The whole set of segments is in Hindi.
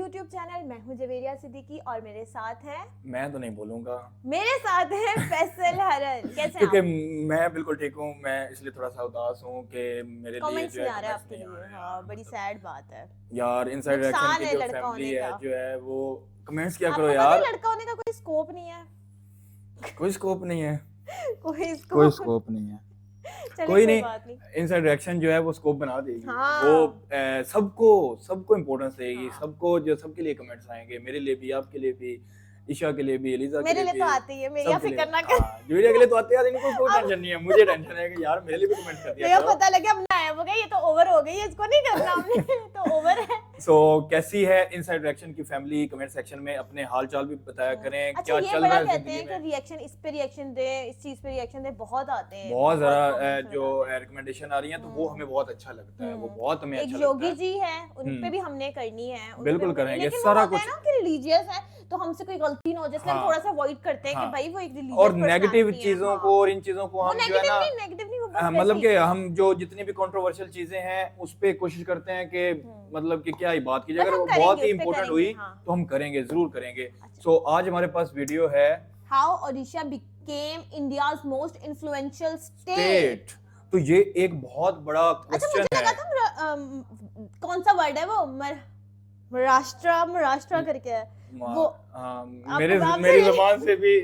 YouTube channel. मैं हूं जवेरिया सिद्दीकी और मेरे साथ हैं, मैं तो नहीं बोलूंगा, मेरे साथ है फैसल हरन। कैसे हैं क्योंकि आप? मैं बिल्कुल ठीक हूँ। मैं इसलिए थोड़ा सा उदास हूँ कि मेरे लिए कमेंट्स जो नहीं है आ रहे कमेंट्स आपके नहीं आ लिए। रहे हैं हाँ, बड़ी सैड बात है। यार इनसाइड रिएक्शन नुकसान की है जो लड़का फैमिली होने है का। जो है वो कमेंट्स क्या करो आपको पता यार। है लड़का होने का कोई स्कोप नहीं है। कोई स्कोप नहीं है, कोई कोई स्कोप। स्कोप नहीं है, चलिए कोई कोई नहीं। बात नहीं। इनसाइड रिएक्शन जो है वो स्कोप बना देगी। वो हाँ सबको इम्पोर्टेंस देगी, हाँ, सबको जो सबके लिए कमेंट्स आएंगे, मेरे लिए भी, आपके लिए भी, ईशा के लिए भी, एलिजा के मेरे लिए लिए तो भी, आती है, मेरी आप सबके लिए। फिक्र ना कर। हाँ, जूलिया के लिए तो आते हैं यार, इनको कोई अब टेंशन नहीं है। मुझे टेंशन है कि यार मेरे लिए भी कमेंट कर दिया मेरा करो। पता लगे अब नायाब हो गया, ये तो ओवर हो गई है, इसको नहीं करना हमने। तो ओवर है। कैसी है इनसाइड रिएक्शन की फैमिली? कमेंट सेक्शन में अपने हाल चाल भी बताया करें, अच्छा, क्या ये चल बड़ा रहा है कहते जिंदगी हैं कि में। रिएक्शन, इस पे रिएक्शन दे, इस चीज पे रिएक्शन दे, बहुत आते हैं, बहुत जरा comments में जो बताते हैं। रिकमेंडेशन आ रही है तो वो हमें बहुत अच्छा लगता है, वो बहुत हमें एक अच्छा लगता योगी है। जी हैं, उन पे भी हमने करनी है, उन पे बिल्कुल भी हमने- करेंगे, लेकिन वो सारा होता है कुछ। ना कि रिलीजियस है, तो हमसे कोई गलती ना हो, जैसे हम हाँ, थोड़ा सा अवॉइड करते हैं कि हाँ। भाई वो एक और रिलीजियस नेगेटिव पर्सनालिटी है। चीजों हाँ। को और इन चीजों को वो हम जो है ना, नेगेटिव नहीं, वो बस वैसे मतलब ही। कि हम जो जितनी भी कंट्रोवर्शियल चीजें हैं उस पे कोशिश करते हैं कि मतलब कि क्या ही बात की जाए, बस अगर हम वो करेंगे, बहुत ही उस पे इंपॉर्टेंट करेंगे, हुई हाँ। तो हम करेंगे, जरूर करेंगे। अच्छा। आज हमारे पास वीडियो है how Odisha became India's most influential state. State. तो ये एक बहुत बड़ा अच्छा, मुझे क्वेश्चन लगा है। था कौन सा वर्ड है वो, महाराष्ट्र करके है वो। मेरे आपको मेरी जबान से भी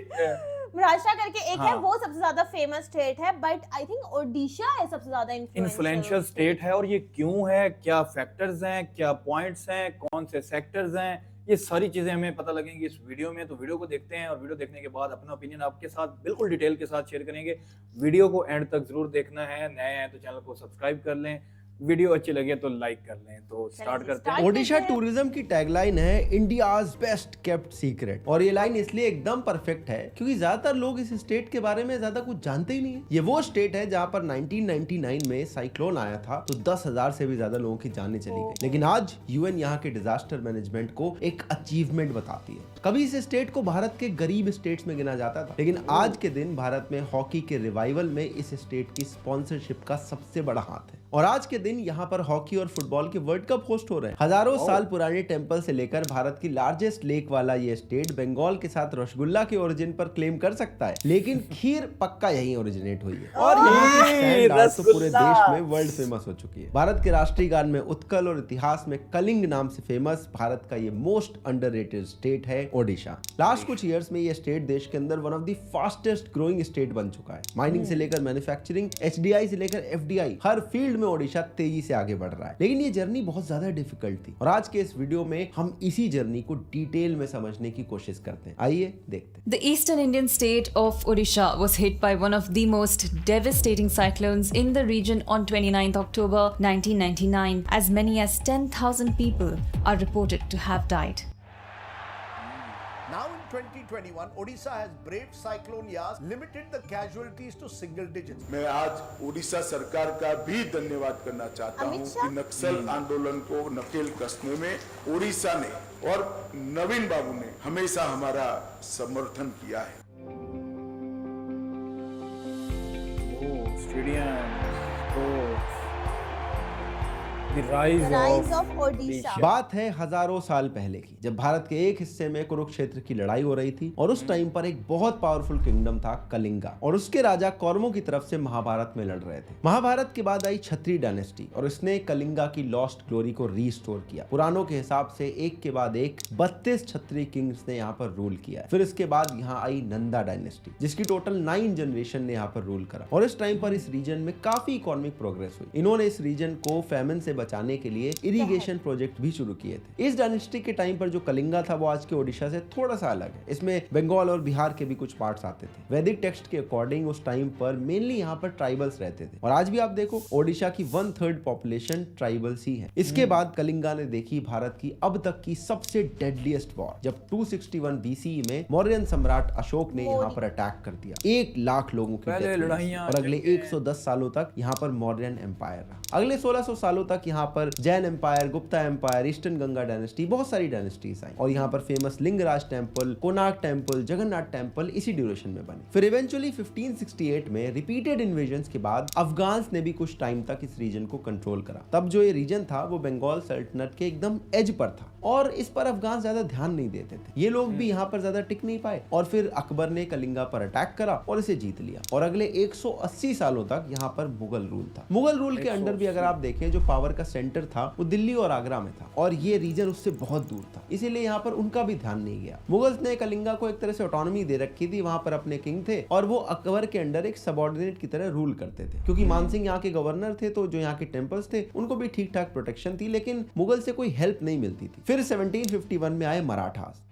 महाराष्ट्र करके एक है, हाँ। वो सबसे ज्यादा फेमस स्टेट है, बट आई थिंक ओडिशा है सबसे ज्यादा इन्फ्लुएंशियल स्टेट है। और ये क्यों है, क्या फैक्टर्स हैं, क्या पॉइंट्स हैं, कौन से सेक्टर्स हैं, ये सारी चीजें हमें पता लगेंगी इस वीडियो में। तो वीडियो को देखते हैं और वीडियो देखने के बाद अपना ओपिनियन आपके साथ बिल्कुल डिटेल के साथ शेयर करेंगे। वीडियो को एंड तक जरूर देखना है। नए हैं तो चैनल को सब्सक्राइब कर लें, वीडियो अच्छी लगे तो लाइक कर लें। तो स्टार्ट करते हैं। ओडिशा टूरिज्म की टैगलाइन है इंडियाज बेस्ट केप्ट सीक्रेट। और ये लाइन इसलिए एकदम परफेक्ट है क्योंकि ज्यादातर लोग इस स्टेट के बारे में ज्यादा कुछ जानते ही नहीं है। ये वो स्टेट है जहाँ पर 1999 में साइक्लोन आया था तो 10,000 से भी ज्यादा लोगों की जानें चली गई। लेकिन आज यूएन यहाँ के डिजास्टर मैनेजमेंट को एक अचीवमेंट बताती है। कभी इस स्टेट को भारत के गरीब स्टेट्स में गिना जाता था, लेकिन आज के दिन भारत में हॉकी के रिवाइवल में इस स्टेट की स्पॉन्सरशिप का सबसे बड़ा हाथ है। और आज के दिन यहाँ पर हॉकी और फुटबॉल के वर्ल्ड कप होस्ट हो रहे हैं। हजारों साल पुराने टेंपल से लेकर भारत की लार्जेस्ट लेक वाला ये स्टेट बंगाल के साथ रसगुल्ला के ओरिजिन पर क्लेम कर सकता है, लेकिन खीर पक्का यहीं ओरिजिनेट हुई है और यहाँ की स्टैंड आर्ट तो पूरे देश में वर्ल्ड फेमस हो चुकी है। भारत के राष्ट्रीय गान में उत्कल और इतिहास में कलिंग नाम से फेमस भारत का ये मोस्ट अंडररेटेड स्टेट है ओडिशा। लास्ट कुछ ईयर्स में ये स्टेट देश के अंदर one of the fastest growing state बन चुका है। माइनिंग से लेकर मैन्युफैक्चरिंग, एचडीआई से लेकर एफडीआई, हर फील्ड में ओडिशा तेजी से आगे बढ़ रहा है। लेकिन ये जर्नी बहुत ज्यादा डिफिकल्ट थी और आज के इस वीडियो में हम इसी जर्नी को डिटेल में समझने की कोशिश करते हैं। आइए देखते हैं। The eastern Indian state of Odisha was hit by one of the most devastating cyclones in the region on 29th October 1999. As many as 10,000 people are reported to have died. Now in 2021, Odisha has braved cyclone Yas, limited the casualties to single digits. मैं आज उड़ीसा सरकार का भी धन्यवाद करना चाहता हूं कि नक्सल आंदोलन को नकेल कसने में उड़ीसा ने और नवीन बाबू ने हमेशा हमारा समर्थन किया है। Rise of Odisha. बात है हजारों साल पहले की, जब भारत के एक हिस्से में कुरुक्षेत्र की लड़ाई हो रही थी और उस टाइम पर एक बहुत पावरफुल किंगडम था कलिंगा और उसके राजा कौरवों की तरफ से महाभारत में लड़ रहे थे। महाभारत के बाद आई क्षत्रिय डायनेस्टी और इसने कलिंगा की लॉस्ट ग्लोरी को रीस्टोर किया। पुराणों के हिसाब से एक के बाद एक 32 क्षत्रिय किंग्स ने यहाँ पर रूल किया। फिर इसके बाद यहाँ आई नंदा डायनेस्टी जिसकी टोटल 9 जनरेशन ने यहाँ पर रूल करा और इस टाइम पर इस रीजन में काफी इकोनॉमिक प्रोग्रेस हुई। इन्होंने इस रीजन को फेमिन से बचाने के लिए इरिगेशन प्रोजेक्ट भी शुरू किए थे। इस डायनेस्टी के टाइम पर जो कलिंगा था वो आज के ओडिशा से थोड़ा सा अलग है। इसमें बंगाल और बिहार के भी कुछ पार्ट्स आते थे। वैदिक टेक्स्ट के अकॉर्डिंग उस टाइम पर मेनली यहाँ पर ट्राइबल्स रहते थे और आज भी आप देखो ओडिशा की 1/3 पॉपुलेशन ट्राइबल्स ही है। इसके बाद कलिंगा ने देखी भारत की अब तक की सबसे डेडलीस्ट वॉर, जब 261 BCE में मौर्यन सम्राट अशोक ने यहाँ पर अटैक कर दिया। 1 लाख लोगों की पहले death हुई लड़ाइयाँ और अगले 110 सालों तक यहाँ पर मौर्यन एम्पायर रहा। अगले 1600 सालों तक यहाँ पर Jain empire, Gupta empire, eastern Ganga dynasty, बहुत सारी डायनेस्टीज आई और यहाँ पर famous Lingaraj temple, Konark temple, Jagannath temple इसी ड्यूरेशन में बने। फिर इवेंचुअली 1568 में रिपीटेड इन्वेजन्स के बाद अफगान्स ने भी कुछ टाइम तक इस रीजन को कंट्रोल करा। तब जो ये रीजन था वो बंगाल सल्तनत के एकदम एज पर था और इस पर अफगान ज्यादा ध्यान नहीं देते थे। ये लोग भी यहाँ पर ज्यादा टिक नहीं पाए और फिर अकबर ने कलिंगा पर अटैक करा और इसे जीत लिया और अगले 180 सालों तक यहाँ पर मुगल रूल था। मुगल रूल के अंडर भी अगर आप देखें जो पावर का सेंटर था वो दिल्ली और आगरा में था और ये रीजन उससे बहुत दूर था, इसीलिए यहाँ पर उनका भी ध्यान नहीं गया। मुगल्स ने कलिंगा को एक तरह से ऑटोनॉमी दे रखी थी, वहां पर अपने किंग थे और वो अकबर के अंडर एक सबऑर्डिनेट की तरह रूल करते थे। क्योंकि मानसिंह यहाँ के गवर्नर थे तो जो यहाँ के टेम्पल्स थे उनको भी ठीक ठाक प्रोटेक्शन थी, लेकिन मुगल से कोई हेल्प नहीं मिलती थी। फिर 1751 में आए मराठास।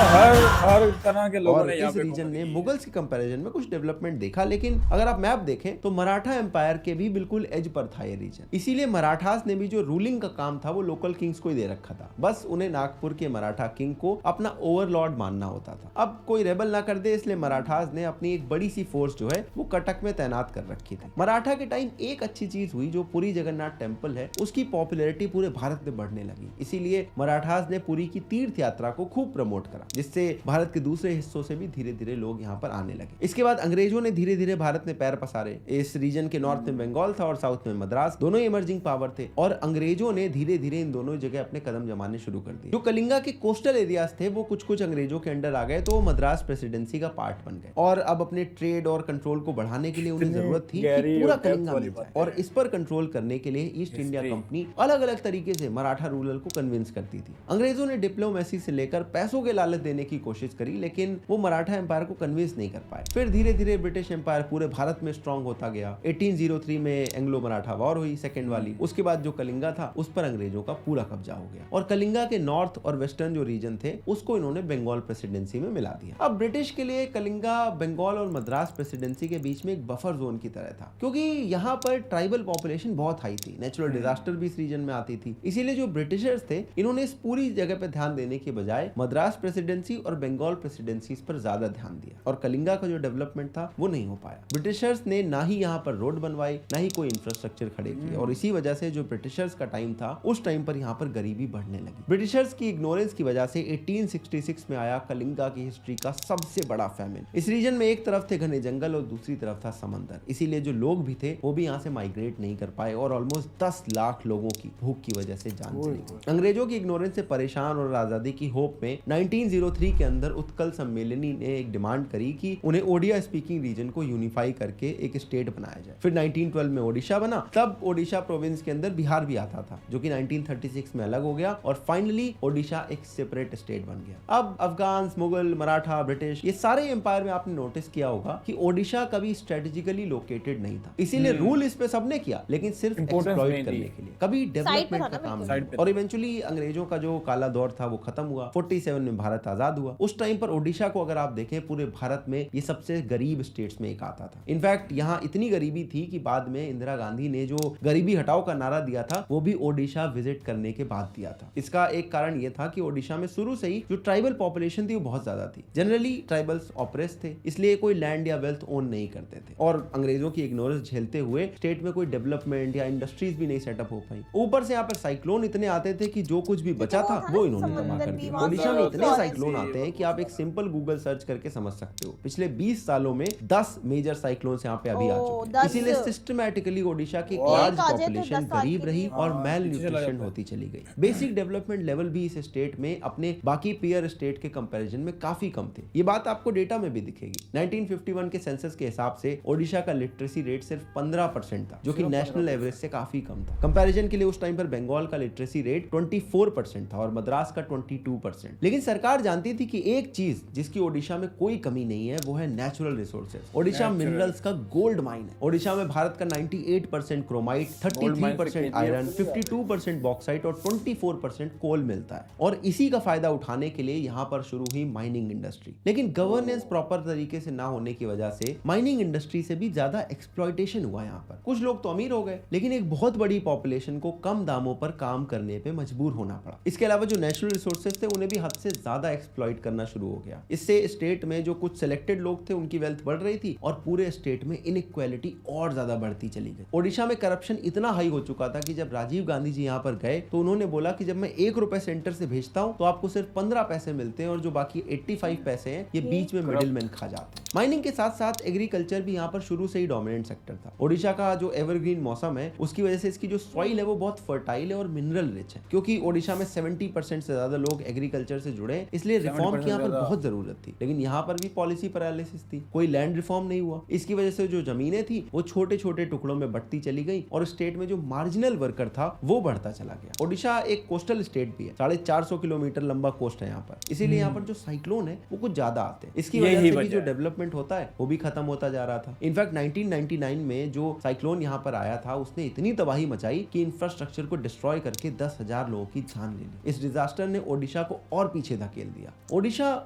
हर तरह के लोगों और ने यहाँ इस पे रीजन ने मुगल्स के कंपैरिजन में कुछ डेवलपमेंट देखा, लेकिन अगर आप मैप देखें तो मराठा एम्पायर के भी बिल्कुल एज पर था ये रीजन। इसीलिए मराठास ने भी जो रूलिंग का काम था वो लोकल किंग्स को ही दे रखा था। बस उन्हें नागपुर के मराठा किंग को अपना ओवरलॉर्ड मानना होता था। अब कोई रेबल ना कर दे इसलिए मराठास ने अपनी एक बड़ी सी फोर्स जो है वो कटक में तैनात कर रखी थी। मराठा के टाइम एक अच्छी चीज हुई, जो पुरी जगन्नाथ टेम्पल है उसकी पॉपुलैरिटी पूरे भारत में बढ़ने लगी। इसीलिए मराठास ने पुरी की तीर्थ यात्रा को खूब प्रमोट करा, जिससे भारत के दूसरे हिस्सों से भी धीरे धीरे लोग यहाँ पर आने लगे। इसके बाद अंग्रेजों ने धीरे धीरे भारत में पैर पसारे। इस रीजन के नॉर्थ में बंगाल था और साउथ में मद्रास, दोनों इमर्जिंग पावर थे और अंग्रेजों ने धीरे धीरे इन दोनों जगह अपने कदम जमाने शुरू कर दिए। जो कलिंगा के कोस्टल एरियाज थे वो कुछ कुछ अंग्रेजों के अंडर आ गए तो मद्रास प्रेसिडेंसी का पार्ट बन गए और अब अपने ट्रेड और कंट्रोल को बढ़ाने के लिए उन्हें जरूरत थी कि पूरा कलिंगा मिल जाए और इस पर कंट्रोल करने के लिए ईस्ट इंडिया कंपनी अलग अलग तरीके से मराठा रूलर को कन्विंस करती थी। अंग्रेजों ने डिप्लोमेसी से लेकर पैसों के लालच देने की कोशिश करी, लेकिन वो मराठा एम्पायर को कन्विंस नहीं कर पाए। फिर धीरे धीरे ब्रिटिश एम्पायर पूरे भारत में स्ट्रांग होता गया। 1803 में एंग्लो मराठा वॉर हुई, सेकेंड वाली। उसके बाद जो कलिंगा था उस पर अंग्रेजों का पूरा कब्जा हो गया और कलिंगा के नॉर्थ और वेस्टर्न जो रीजन थे उसको इन्होंने बंगाल प्रेसिडेंसी में मिला दिया। अब ब्रिटिश के लिए कलिंगा बंगाल और मद्रास प्रेसिडेंसी के बीच में एक बफर जोन की तरह था, क्योंकि यहाँ पर ट्राइबल पॉपुलेशन बहुत हाई थी, नेचुरल डिजास्टर भी इस रीजन में आती थी। इसीलिए जो ब्रिटिशर्स थे इन्होंने इस पूरी जगह पे ध्यान देने के बजाय मद्रास प्रेसिडेंसी और बंगाल प्रेसिडेंसी पर ज्यादा ध्यान दिया और कलिंगा का जो डेवलपमेंट था वो नहीं हो पाया। ब्रिटिशर्स ने ना ही यहाँ पर रोड बनवाई ना ही कोई इंफ्रास्ट्रक्चर खड़े किए और इसी वजह से जो ब्रिटिशर्स का टाइम था उस टाइम पर यहाँ पर गरीबी बढ़ने लगी। ब्रिटिशर्स की इग्नोरेंस की वजह से 1866 में आया कलिंगा की हिस्ट्री का सबसे बड़ा फैमिन। इस रीजन में एक तरफ थे घने जंगल और दूसरी तरफ था समंदर, इसीलिए जो लोग भी थे वो भी यहाँ से माइग्रेट नहीं कर पाए और ऑलमोस्ट 10 लाख लोगों की भूख की वजह से जान चली गई। अंग्रेजों की इग्नोरेंस से परेशान और आजादी की होप में 1903 के अंदर उत्कल सम्मेलनी ने एक डिमांड करी कि उन्हें ओडिया स्पीकिंग रीजन को यूनिफाई करके एक स्टेट बनाया जाए। फिर 1912 में ओडिशा बना, तब ओडिशा प्रोविंस के अंदर बिहार भी आता था जो कि 1936 में अलग हो गया और फाइनली ओडिशा एक सेपरेट स्टेट बन गया। अब अफगान, मुगल, मराठा, ब्रिटिश ये सारे एम्पायर में आपने नोटिस किया होगा कि ओडिशा कभी स्ट्रेटेजिकली लोकेटेड नहीं था, इसीलिए रूल इस पे सबने किया लेकिन सिर्फ एक्सप्लॉइट करने के लिए, कभी डेवलपमेंट का काम नहीं। और इवेंचुअली अंग्रेजों का जो काला दौर था वो खत्म हुआ। 47 में भारत आजाद हुआ। उस टाइम पर ओडिशा को अगर आप देखें पूरे भारत में ये सबसे गरीब स्टेट्स में एक आता था। इनफैक्ट यहाँ इतनी गरीबी थी कि बाद में इंदिरा गांधी ने जो गरीबी हटाओ का नारा दिया था वो भी ओडिशा विजिट करने के बाद दिया था। इसका एक कारण ये था कि ओडिशा में शुरू से ही जो ट्राइबल पॉपुलेशन थी वो बहुत ज्यादा थी। जनरली ट्राइबल्स ऑप्रेस थे, इसलिए कोई लैंड या वेल्थ ओन नहीं करते थे और अंग्रेजों की इग्नोरेंस झेलते हुए स्टेट में कोई डेवलपमेंट या इंडस्ट्रीज भी नहीं सेटअप हो पाई। ऊपर से यहाँ पर साइक्लोन इतने आते थे कि जो कुछ भी बचा था वो इन्होंने तबाह कर दिया। ओडिशा में इतने साइक्लोन आते हैं कि आप एक सिंपल गूगल सर्च करके समझ सकते हो। पिछले 20 सालों में 10 मेजर साइक्लोन्स यहाँ पे अभी आ चुके हैं। इसीलिए सिस्टमैटिकली ओडिशा की लार्ज पॉपुलेशन गरीब रही और मेल न्यूट्रिशन होती चली गई। बेसिक डेवलपमेंट लेवल भी इस स्टेट में अपने बाकी पीयर स्टेट के कंपैरिजन में काफी कम थे। ये बात आपको डेटा में भी दिखेगी। 1951 के सेंसस के हिसाब से ओडिशा का लिटरेसी रेट सिर्फ 15% था, जो कि नेशनल एवरेज से काफी कम था। कंपैरिजन के लिए उस टाइम पर बंगाल का लिटरेसी रेट 24% था और मद्रास का 22%। लेकिन सरकार जानती थी कि एक चीज जिसकी ओडिशा में कोई कमी नहीं है वो है नेचुरल रिसोर्सेज। ओडिशा मिनरल्स का गोल्ड माइन है। ओडिशा में भारत का 98% क्रोमाइट, 33% आयरन, 52% बॉक्साइट और 24% कोल मिलता है और इसी का फायदा उठाने के लिए यहाँ पर शुरू हुई माइनिंग इंडस्ट्री। लेकिन गवर्नेंस प्रॉपर तरीके से ना होने की वजह से माइनिंग इंडस्ट्री से भी ज्यादा एक्सप्लॉयटेशन हुआ यहाँ पर। कुछ लोग तो अमीर हो गए लेकिन एक बहुत बड़ी पॉपुलेशन को कम दामों पर काम करने पे मजबूर होना पड़ा। इसके अलावा जो नेचुरल रिसोर्सेज थे उन्हें भी हद से से ज्यादा एक्सप्लॉइट करना शुरू हो गया। इससे स्टेट में जो कुछ सिलेक्टेड लोग थे उनकी वेल्थ बढ़ रही थी और पूरे स्टेट में इनइक्वालिटी और ज्यादा बढ़ती चली गई। ओडिशा में करप्शन इतना हाई हो चुका था कि जब राजीव गांधी जी यहाँ पर गए तो उन्होंने बोला कि जब मैं 1 रुपए सेंटर से भेजता हूँ तो आपको सिर्फ 15 पैसे मिलते हैं और जो बाकी 85 पैसे हैं ये बीच में मिडिलमैन खा जाते हैं। माइनिंग के साथ साथ एग्रीकल्चर भी यहाँ पर शुरू से ही डोमिनेंट सेक्टर था। ओडिशा का जो एवरग्रीन मौसम है उसकी वजह से इसकी जो सॉइल है वो बहुत फर्टाइल है और मिनरल रिच है। क्योंकि ओडिशा में 70% से ज्यादा लोग एग्रीकल्चर से जुड़े हैं, इसलिए रिफॉर्म की यहाँ पर बहुत जरूरत थी। लेकिन यहाँ पर भी पॉलिसी पैरालिसिस थी, कोई लैंड रिफॉर्म नहीं हुआ। इसकी वजह से जो जमीनें थी वो छोटे छोटे टुकड़ों में बढ़ती चली गई और स्टेट में जो मार्जिनल वर्कर था वो बढ़ता चला गया। ओडिशा एक कोस्टल स्टेट भी है, 450 किलोमीटर लंबा कोस्ट है यहाँ पर, इसीलिए यहाँ पर जो साइक्लोन है वो कुछ ज्यादा आते हैं। इसकी वजह से भी जो डेवलपमेंट होता है वो भी खत्म होता जा रहा था। इनफैक्ट 1999 में जो साइक्लोन यहाँ पर आया था उसने इतनी तबाही मचाई कि इंफ्रास्ट्रक्चर को डिस्ट्रॉय करके 10,000 लोगों की जान ले ली। इस डिजास्टर ने ओडिशा को और पीछे धकेल दिया। ओडिशा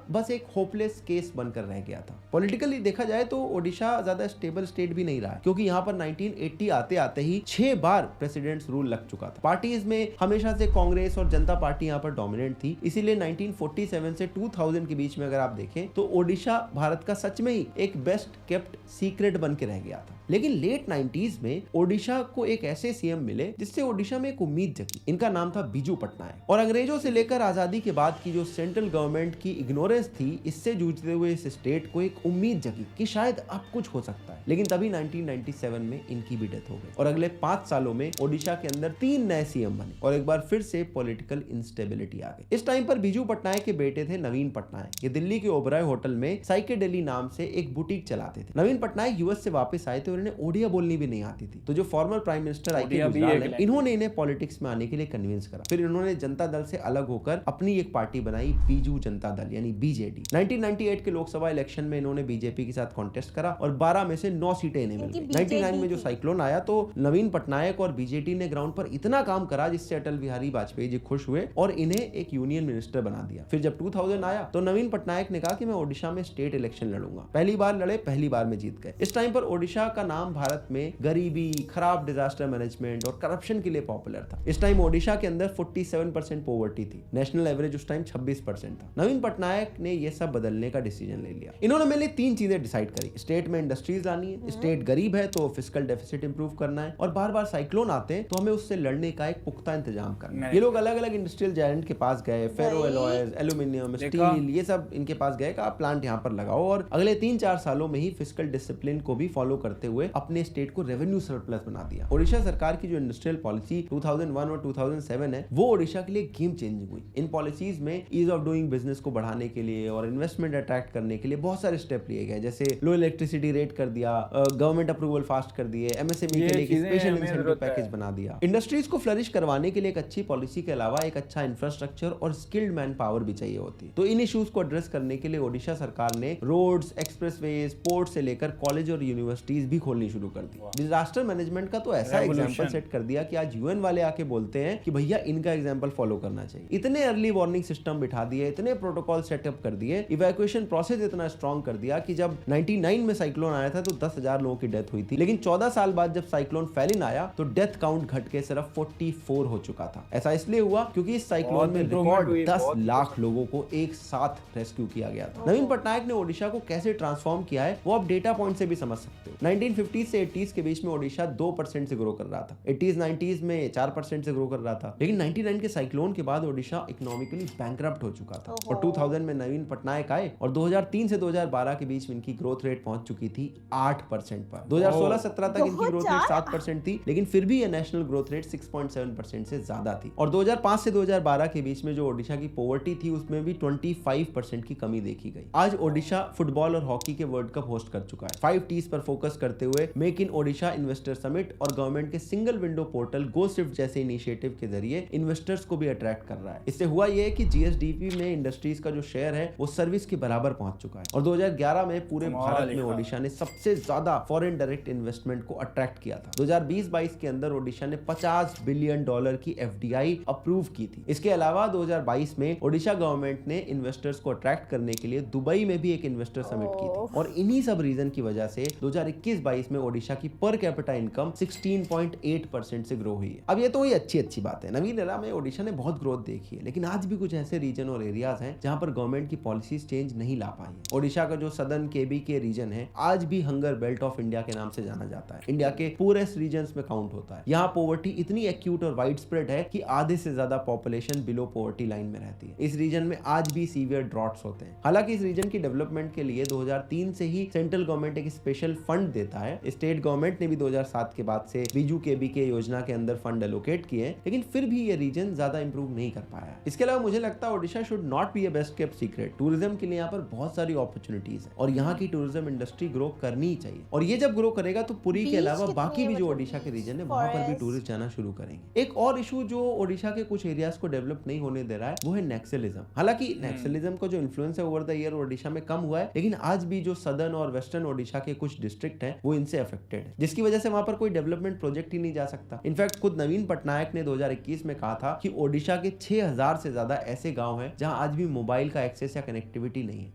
बस एक होपलेस केस बनकर रह गया था। पॉलिटिकली देखा जाए तो ओडिशा ज्यादा स्टेबल स्टेट भी नहीं रहा, क्योंकि यहाँ पर 1980 आते आते ही 6 बार प्रेसिडेंट्स रूल लग चुका था। पार्टीज में हमेशा से कांग्रेस और जनता पार्टी यहाँ पर डोमिनेंट थी, इसीलिए 1947 से 2000 के बीच में अगर आप देखें तो ओडिशा भारत का सच में ही एक बेस्ट केप्ट सीक्रेट बन के रह गया था। लेकिन लेट 90s में ओडिशा को एक ऐसे सीएम मिले जिससे ओडिशा में एक उम्मीद जगी। इनका नाम था बिजू पटनायक। और अंग्रेजों से लेकर आजादी के बाद की जो सेंट्रल गवर्नमेंट की इग्नोरेंस थी, इससे जूझते हुए इस स्टेट को एक उम्मीद जगी कि शायद अब कुछ हो सकता है। लेकिन तभी 1997 में इनकी भी डेथ हो गई और अगले 5 सालों में ओडिशा के अंदर 3 नए सीएम बने और एक बार फिर से पॉलिटिकल इंस्टेबिलिटी आ गई। इस टाइम पर बिजू पटनायक के बेटे थे नवीन पटनायक। ये दिल्ली के ओबराय होटल में साइकेडेली नाम से एक बुटीक चलाते थे। नवीन पटनायक यूएस से वापस आए थे और इन्हें ओडिया बोलनी भी नहीं आती थी। तो जो फॉर्मर प्राइम मिनिस्टर आईके गुजराल है, इन्होंने इन्हें पॉलिटिक्स में आने के लिए कन्विंस करा। फिर इन्होंने जनता दल से अलग होकर अपनी एक पार्टी बनाई, बीजू जनता दल यानी बीजेडी। 1998 के लोकसभा इलेक्शन में इन्होंने बीजेपी के साथ कॉन्टेस्ट करा और 12 में से 9 सीटें इन्हें मिल गई। 99 में जो साइक्लोन आया तो नवीन पटनायक और बीजेडी ने ग्राउंड पर इतना काम करा जिससे अटल बिहारी वाजपेयी जी खुश हुए और इन्हें एक यूनियन मिनिस्टर बना दिया। फिर जब 2000 आया तो नवीन पटनायक ने कहा कि मैं ओडिशा में स्टेट इलेक्शन लड़ूंगा। पहली बार लड़े, पहली बार में जीत गए। इस टाइम पर ओडिशा का नाम भारत में गरीबी, खराब डिजास्टर मैनेजमेंट और करप्शन के लिए पॉपुलर था। इस टाइम ओडिशा के अंदर 47% पॉवर्टी थी। नेशनल एवरेज उस टाइम 26% था। नवीन पटनायक ने यह सब बदलने का डिसीजन ले लिया। इन्होंने मेनली 3 चीजें डिसाइड करी। स्टेट में इंडस्ट्रीज लानी है, स्टेट गरीब है तो फिस्कल डेफिसिट इंप्रूव करना है, और बार बार साइक्लोन आते हैं तो हमें उससे लड़ने का एक पुख्ता इंतजाम करना है। ये लोग अलग अलग इंडस्ट्रियल जायंट के पास गए, फेरो एलॉयज, एल्यूमिनियम, स्टील, ये सब इनके पास गए कि आप प्लांट यहाँ पर लगाओ और अगले 3-4 सालों में ही फिस्कल डिसिप्लिन को भी फॉलो करते हुए अपने स्टेट को रेवेन्यू सरप्लस बना दिया। ओडिशा सरकार की जो इंडस्ट्रियल पॉलिसी 2001 और 2007 है वो ओडिशा के लिए गेम चेंजिंग हुई। इन पॉलिसीज में ईज ऑफ डूइंग बिजनेस को बढ़ाने के लिए और इन्वेस्टमेंट अट्रैक्ट करने के लिए बहुत सारे स्टेप लिए गए, जैसे लो इलेक्ट्रिसिटी रेट कर दिया, गवर्नमेंट अप्रूवल फास्ट कर दिए, एमएसएमई के लिए स्पेशल इंसेंटिव पैकेज बना दिया। इंडस्ट्रीज को फ्लरिश करवाने के लिए एक अच्छी पॉलिसी के अलावा एक अच्छा इंफ्रास्ट्रक्चर और स्किल्ड मैन पावर भी चाहिए होती है। तो इन इश्यूज को एड्रेस करने के लिए ओडिशा सरकार ने रोड्स, एक्सप्रेसवेज, पोर्ट से लेकर कॉलेज और यूनिवर्सिटीज भी खोलनी शुरू कर दी। डिजास्टर मैनेजमेंट का तो ऐसा एग्जांपल सेट कर दिया कि आज यूएन वाले आके बोलते हैं कि भैया इनका एग्जांपल फॉलो करना चाहिए। इतने अर्ली वार्निंग सिस्टम बिठा दिए, इतने प्रोटोकॉल सेटअप कर दिए, इवैक्यूएशन प्रोसेस इतना स्ट्रांग कर दिया कि जब 99 में साइक्लोन आया था तो 10,000 लोगों की डेथ हुई थी। लेकिन 14 साल बाद जब साइक्लोन फेलिन आया तो डेथ काउंट घट के सिर्फ 44 हो चुका था। ऐसा इसलिए हुआ क्योंकि इस साइक्लोन में रिकॉर्ड 10 लाख लोगों को एक साथ रेस्क्यू किया गया था। नवीन पटनायक ने ओडिशा को कैसे ट्रांसफॉर्म किया है वो आप डेटा पॉइंट से भी समझ सकते हो। 1950 से 80s के बीच में ओडिशा 2% से ग्रो कर रहा था। 80s 90s में 4% से ग्रो कर रहा था। लेकिन 99 के साइक्लोन के बाद ओडिशा इकोनॉमिकली बैंकरप्ट हो चुका था और 2000 में नवीन पटनायक आए और 2003 से 2012 के बीच में इनकी ग्रोथ रेट पहुंच चुकी थी 8% पर। 2016-17 तक इनकी ग्रोथ रेट 7% थी, लेकिन फिर भी ये नेशनल ग्रोथ रेट 6.7% से ज्यादा थी। और 2005 से 2012 के बीच में जो ओडिशा की पॉवर्टी थी उसमें भी 25% की कमी देखी गई। आज ओडिशा फुटबॉल और हॉकी के वर्ल्ड कप होस्ट कर चुका है। 5 T's पर फोकस करते हुए make in Odisha investor summit और गवर्नमेंट के सिंगल विंडो पोर्टल गो स्विफ्ट जैसे इनिशिएटिव के जरिए इन्वेस्टर्स को भी अट्रैक्ट कर रहा है। इससे हुआ यह कि जीएसडीपी में इंडस्ट्रीज का जो शेयर है वो सर्विस के बराबर पहुंच चुका है। और 2011 में पूरे भारत में ओडिशा ने सबसे ज्यादा फॉरेन डायरेक्ट इन्वेस्टमेंट को अट्रैक्ट किया था। 2020-22 के अंदर ओडिशा ने $50 बिलियन की एफडीआई अप्रूव की थी। इसके अलावा 2022 में ओडिशा गवर्नमेंट ने इन्वेस्टर्स को अट्रैक्ट करने के लिए दुबई में भी एक इन्वेस्टर समिट की थी। और इन्हीं सब रीजन की वजह से 2021-22 2022 में ओडिशा की पर कैपिटा इनकम 16.8% से ग्रो हुई है। अब ये तो ही अच्छी बात है, नवीन एरा में ओडिशा ने बहुत ग्रोथ देखी है, लेकिन आज भी कुछ ऐसे रीजन और एरियाज हैं जहां पर गवर्नमेंट की पॉलिसीज चेंज नहीं ला पाई है। ओडिशा का जो सदर्न केबी के रीजन है आज भी हंगर बेल्ट ऑफ इंडिया के नाम से जाना जाता है, इंडिया के पूरेस्ट रीजन्स में काउंट होता है। यहाँ पॉवर्टी इतनी एक्यूट और वाइड स्प्रेड है कि आधे से ज्यादा पॉपुलेशन बिलो पॉवर्टी लाइन में रहती है। इस रीजन में आज भी सीवियर ड्रॉट्स होते हैं। हालांकि इस रीजन की डेवलपमेंट के लिए 2003 से ही सेंट्रल गवर्नमेंट एक स्पेशल फंड देता है। स्टेट गवर्नमेंट ने भी 2007 के बाद से बीजू केबी के योजना के अंदर फंड एलोकेट किए, लेकिन फिर भी ये रीजन ज्यादा इंप्रूव नहीं कर पाया। इसके अलावा मुझे लगता है Odisha should not be a best kept secret. Tourism के लिए यहाँ पर बहुत सारी अपॉर्चुनिटीज है और यहाँ की टूरिज्म इंडस्ट्री ग्रो करनी ही चाहिए, और ये जब ग्रो करेगा तो पुरी के अलावा बाकी भी जो ओडिशा के रीजन है वहां पर भी टूरिस्ट जाना शुरू करेंगे। एक और इशू जो ओडिशा के कुछ एरियाज को डेवलप नहीं होने दे रहा है वो है नक्सलिज्म। हालांकि नक्सलिज्म का जो इन्फ्लुएंस है ओवर द ईयर ओडिशा में कम हुआ है, लेकिन आज भी जो सदर्न और वेस्टर्न ओडिशा के कुछ डिस्ट्रिक्ट हैं वो इनसे अफेक्टेड है, जिसकी वजह से वहां पर कोई डेवलपमेंट प्रोजेक्ट ही नहीं जा सकता। इनफैक्ट खुद नवीन पटनायक ने 2021 में कहा था कि ओडिशा के 6000 से ज्यादा ऐसे गांव हैं जहां आज भी मोबाइल का एक्सेस या कनेक्टिविटी नहीं है,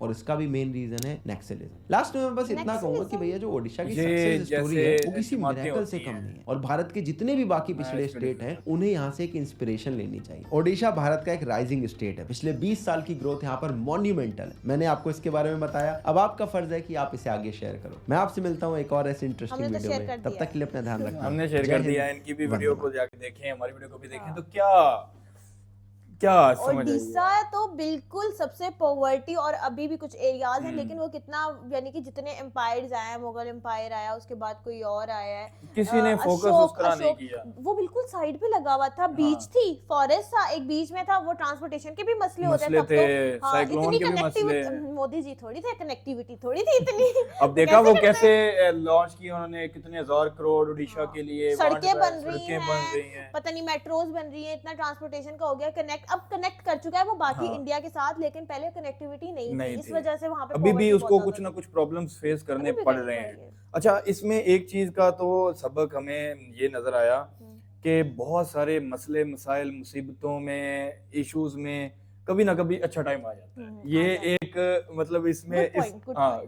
और इसका भी मेन रीजन है नक्सलिज्म। लास्ट में मैं बस इतना कहूंगा कि भैया जो ओडिशा की सक्सेस स्टोरी है वो किसी मिरेकल से कम नहीं है, और भारत के जितने भी बाकी पिछड़े स्टेट हैं उन्हें यहाँ से एक इंस्पिरेशन लेनी चाहिए। ओडिशा भारत का एक राइजिंग स्टेट है, पिछले 20 साल की ग्रोथ यहाँ पर मॉन्यूमेंटल है। मैंने आपको इसके बारे में बताया, अब आपका फर्ज है कि आप इसे आगे शेयर करो। मैं आपसे मिलता हूँ एक और ऐसे इंटरेस्टिंग वीडियो में, तब तक के लिए अपना ध्यान रखना। हमने शेयर कर दिया, इनकी भी वीडियो को जाके देखें, हमारी वीडियो को भी देखें। तो क्या समझ आई? ओडिशा तो बिल्कुल सबसे पॉवर्टी, और अभी भी कुछ एरियाज हैं, लेकिन वो कितना, यानी कि जितने एम्पायर्स आए हैं, मुगल एम्पायर आया, उसके बाद कोई और आया है, किसी ने फोकस उस तरह नहीं किया। वो बिल्कुल साइड पे लगा हुआ था, बीच थी, फॉरेस्ट था, एक बीच में था, वो ट्रांसपोर्टेशन के भी मसले होते थे, तो साइक्लोन के भी मसले। मोदी जी थोड़ी थे, कनेक्टिविटी थोड़ी थी इतनी। अब देखा वो कैसे लॉन्च किया उन्होंने, कितने हजार करोड़ ओडिशा के लिए, सड़कें बन रही हैं, पता नहीं मेट्रोज बन रही हैं, इतना ट्रांसपोर्टेशन का हो गया, अब कनेक्ट कर चुका है वो बाकी इंडिया के साथ, लेकिन पहले कनेक्टिविटी नहीं थी, इस वजह से वहां पे अभी भी उसको कुछ ना कुछ प्रॉब्लम्स फेस करने पड़ रहे हैं। अच्छा, इसमें एक चीज का तो सबक हमें ये नजर आया कि बहुत सारे मसले मसाइल मुसीबतों में, इश्यूज में कभी ना कभी अच्छा टाइम आ जाता है। ये एक मतलब इसमें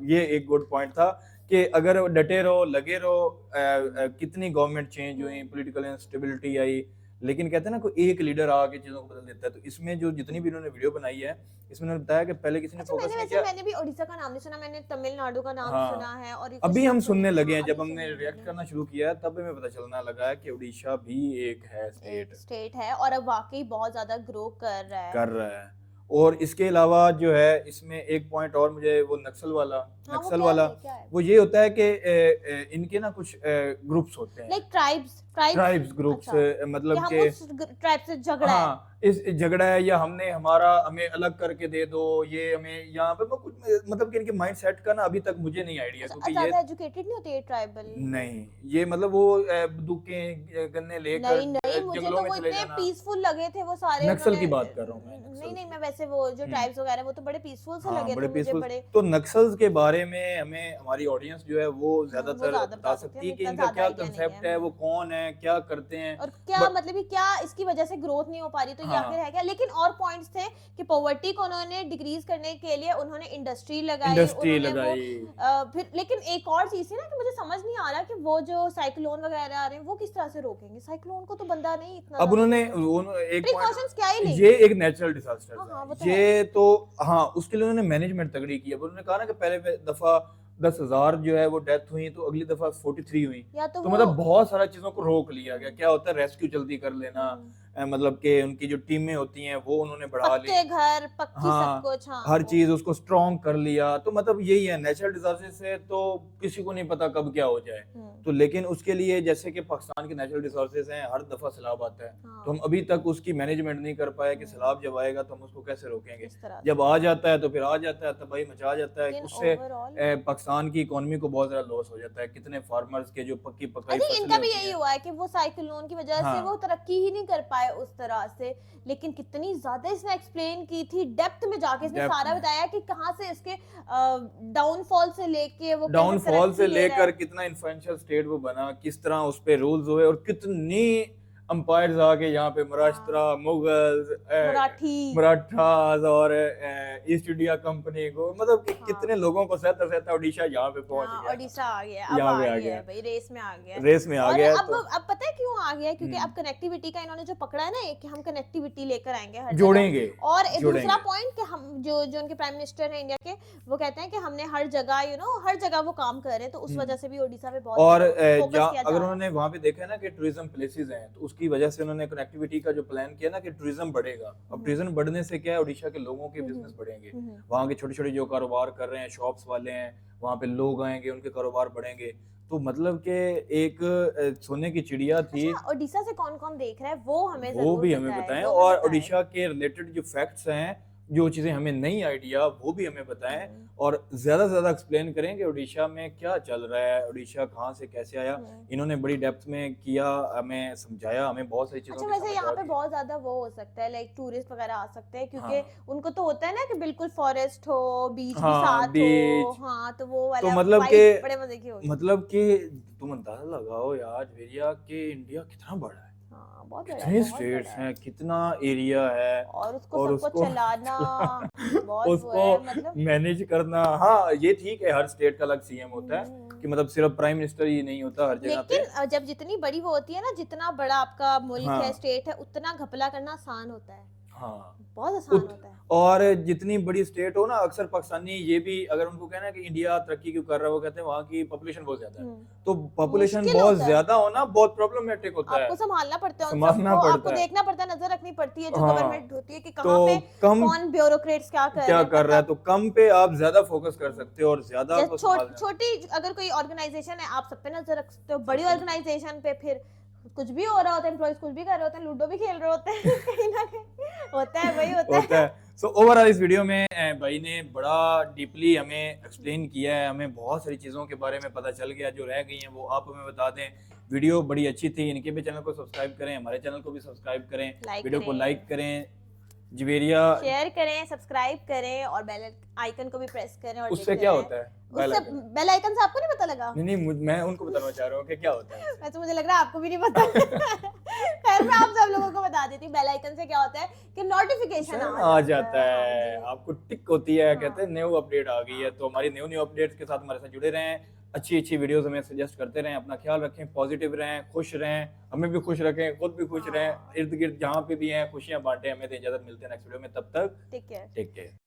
ये एक गुड पॉइंट था कि अगर डटे रहो, लगे रहो, कितनी गवर्नमेंट चेंज हुई, पॉलिटिकल इंस्टेबिलिटी आई, लेकिन कहते हैं ना कोई एक लीडर आके चीजों को बदल देता है। तो इसमें जो जितनी भी इन्होंने वीडियो बनाई है, इसमें उन्होंने बताया कि पहले किसी ने फोकस नहीं किया। मैंने भी ओडिशा का नाम नहीं सुना, मैंने तमिलनाडु का नाम सुना है, और अभी हम सुनने लगे हैं। जब हमने रिएक्ट करना शुरू किया तब हमें पता चलना लगा है कि ओडिशा भी एक है स्टेट है, और अब वाकई बहुत ज्यादा ग्रो कर रहा है। और इसके अलावा जो है इसमें एक पॉइंट और मुझे वो नक्सल वाला वो ये होता है कि इनके ना कुछ ग्रुप्स होते हैं, लाइक ट्राइब्स ग्रुप्स, मतलब कि ट्राइब से झगड़ा है, इस झगड़ा है, या हमें अलग करके दे दो, ये हमें यहाँ पे कुछ, मतलब कि इनके माइंड सेट का ना अभी तक मुझे नहीं आइडिया, क्योंकि ये एजुकेटेड नहीं होते ये ट्राइबल नहीं, ये मतलब वो बंदूकें गन्ने लेकर मुझे तो वो इतने पीसफुल लगे थे वो सारे। नक्सल की बात कर रहा हूँ मैं, नहीं मैं वैसे वो जो ट्राइब्स वगैरह वो तो बड़े पीसफुल से लगे थे मुझे बड़े। तो नक्सल्स के बारे में हमें हमारी ऑडियंस जो है वो ज्यादातर बता सकती है कि इनका क्या कांसेप्ट है, वो कौन है, क्या करते हैं, और क्या मतलब क्या इसकी वजह से ग्रोथ नहीं हो पा रही, तो ये आखिर है क्या। लेकिन और पॉइंट्स थे कि पॉवर्टी को उन्होंने डिक्रीज करने के लिए उन्होंने इंडस्ट्री लगाई। फिर लेकिन एक और चीज थी ना कि मुझे समझ नहीं आ रहा कि वो जो साइक्लोन वगैरह आ रहे हैं वो किस तरह से रोकेंगे। साइक्लोन को तो बंदा नहीं इतना, अब उन्होंने एक प्रिकॉशंस क्या ही नहीं, ये एक नेचुरल डिजास्टर है ये तो, हाँ उसके लिए उन्होंने मैनेजमेंट तगड़ी की। अब उन्होंने कहा ना कि पहले दफा 10,000 जो है वो डेथ हुई, तो अगली दफा 43 हुई, तो मतलब बहुत सारा चीजों को रोक लिया गया। क्या होता है, रेस्क्यू जल्दी कर लेना, मतलब कि उनकी जो टीमें होती हैं वो उन्होंने बढ़ा ली, घर पक्की सब कुछ, हर चीज उसको स्ट्रॉन्ग कर लिया। तो मतलब यही है, नेचुरल डिजास्टर से तो किसी को नहीं पता कब क्या हो जाए। तो लेकिन उसके लिए जैसे कि पाकिस्तान के नेचुरल डिजास्टर्स हैं, हर दफा सैलाब आता है, तो हम अभी तक उसकी मैनेजमेंट नहीं कर पाए कि सैलाब जब आएगा तो हम उसको कैसे रोकेंगे। जब आ जाता है तो फिर आ जाता है, तबाही मचा जाता है, उससे पाकिस्तान की इकोनॉमी को बहुत ज्यादा लॉस हो जाता है। कितने फार्मर्स के जो पक्की पकाई इनका भी यही हुआ है कि वो साइक्लोन की वजह से वो तरक्की ही नहीं कर पाए उस तरह से। लेकिन कितनी ज्यादा इसने एक्सप्लेन की थी, डेप्थ में जाके इसने सारा बताया कि कहां से इसके डाउनफॉल से लेकर कितना इन्फ्लुएंशियल स्टेट वो बना, किस तरह उस पे रूल्स हुए, और कितनी अंपायर्स आके यहाँ पे महाराष्ट्र, मुगल्स, मराठास और ईस्ट इंडिया कंपनी को, मतलब कि कितने लोगों को सहता सहता ओडिशा यहाँ पे पहुंच गया। ओडिशा आ गया, अब यहाँ पे आ आ गया गया है भाई, रेस में आ गया है। रेस में आ और गया। अब पता है क्यों आ गया है? क्योंकि अब कनेक्टिविटी का इन्होंने जो पकड़ा है ना, कि हम कनेक्टिविटी लेकर आएंगे हर जोड़ेंगे। जगह। और जोड़ेंगे। दूसरा पॉइंट कि हम जो उनके प्राइम मिनिस्टर हैं इंडिया के, वो कहते हैं कि हमने हर जगह हर जगह वो काम कर रहे हैं, तो उस वजह से भी ओडिशा पे बहुत और फोकस किया जा अगर रहा है। उन्होंने वहां पे देखा है ना कि टूरिज्म प्लेसेस हैं, तो उसकी वजह से उन्होंने कनेक्टिविटी का जो प्लान किया ना कि टूरिज्म बढ़ेगा। अब टूरिज्म बढ़ने से क्या है, ओडिशा के लोगों के बिजनेस बढ़ेंगे, वहाँ के छोटे छोटे जो कारोबार कर रहे हैं, शॉप्स वाले हैं, वहाँ पे लोग आएंगे, उनके कारोबार बढ़ेंगे। तो मतलब कि एक सोने की चिड़िया थी। अच्छा, ओडिशा से कौन कौन देख रहा है वो हमें वो जरूर भी हमें बताएं, बताएं, वो और बताएं। ओडिशा के रिलेटेड जो फैक्ट्स हैं, जो चीजें हमें नहीं आइडिया, वो भी हमें बताएं, और ज्यादा से ज्यादा एक्सप्लेन करें कि ओडिशा में क्या चल रहा है, ओडिशा कहाँ से कैसे आया। इन्होंने बड़ी डेप्थ में किया, हमें समझाया, हमें बहुत सारी चीजों अच्छा, की वैसे समझ यहाँ आ पे गई। बहुत ज्यादा वो हो सकता है, लाइक टूरिस्ट वगैरह आ सकते हैं, क्योंकि हाँ। उनको तो होता है ना कि बिल्कुल फॉरेस्ट हो, बीच भी हाँ, साथ हो। बीच। हाँ, तो वो तो वाला मतलब vibe कि बड़े मजे की होगी। मतलब कि तुम अंदाजा लगाओ यार वेरिया कि इंडिया कितना बड़ा है, हाँ, बहुत बड़ा है, कितने बहुत स्टेट्स बड़ा है। हैं, कितना एरिया है, और उसको और सबको उसको चलाना बहुत वो उसको है, मतलब मैनेज करना। हाँ, ये ठीक है, हर स्टेट का अलग सीएम होता है, हम्म। कि मतलब सिर्फ प्राइम मिनिस्टर ही नहीं होता हर जगह पे। लेकिन जब जितनी बड़ी वो होती है ना, जितना बड़ा आपका मुल्क है, हाँ। स्टेट है, उतना घपला करना आसान होता है, हाँ, बहुत आसान उत- होता है। और जितनी बड़ी स्टेट हो ना, अक्सर पाकिस्तानी ये भी, अगर उनको कहना है कि इंडिया तरक्की क्यों कर रहा है, वो कहते हैं वहाँ की पॉपुलेशन बहुत ज्यादा है। तो पॉपुलेशन मुश्किल बहुत होता है। ज्यादा होना बहुत प्रॉब्लमेटिक होता है, आपको संभालना पड़ता है उन संभालना सबको, पड़ता आपको है। देखना पड़ता है, नजर रखनी पड़ती है जो हाँ। गवर्नमेंट होती है कि तो कहाँ पे कम कौन ब्यूरोक्रेट्स क्या कर रहे क्या हैं, कर रहा है, पता- तो कम पे आप ज्यादा फोकस कर सकते हो, और ज्यादा आपको संभालना। छोटी अगर कोई ऑर्गेनाइजेशन है, आप सब पे नजर रख सकते हो। बड़ी ऑर्गेनाइजेशन पे फिर कुछ भी हो रहा होता है, एम्प्लॉइज कुछ भी कर रहे होते हैं, लूडो भी खेल रहे होते हैं कहीं ना कहीं होता है, वही होता है। सो ओवरऑल इस वीडियो में भाई ने बड़ा डीपली हमें एक्सप्लेन किया है, हमें बहुत सारी चीज़ों के बारे में पता चल गया, जो रह गई हैं वो आप हमें बता दें। वीडियो बड़ी अच्छी थी, इनके भी चैनल को सब्सक्राइब करें, हमारे चैनल को भी सब्सक्राइब करें, वीडियो को लाइक करें, जवेरिया शेयर करें, सब्सक्राइब करें, और बेल आइकन को भी प्रेस करें। और उससे क्या होता है? उससे बेल आइकन से आपको नहीं पता लगा? नहीं, मैं उनको बताना चाह रहा हूँ कि क्या होता है। वैसे मुझे लग रहा है आपको भी नहीं पता। खैर, मैं आप सब लोगों को बता देती हूँ, बेल आइकन से क्या होता है कि नोटिफिकेशन आ जाता है, हाँ आपको टिक होती है, कहते हैं न्यू अपडेट आ गई है। तो हमारी न्यू अपडेट्स के साथ हमारे साथ जुड़े रहें, अच्छी अच्छी वीडियोस हमें सजेस्ट करते रहें, अपना ख्याल रखें, पॉजिटिव रहें, खुश रहें, हमें भी खुश रखें, खुद भी खुश रहें, इर्द गिर्द जहाँ पे भी हैं खुशियाँ बांटें। हमें तो इजाजत, मिलते हैं नेक्स्ट वीडियो में, तब तक ठीक है। Take care.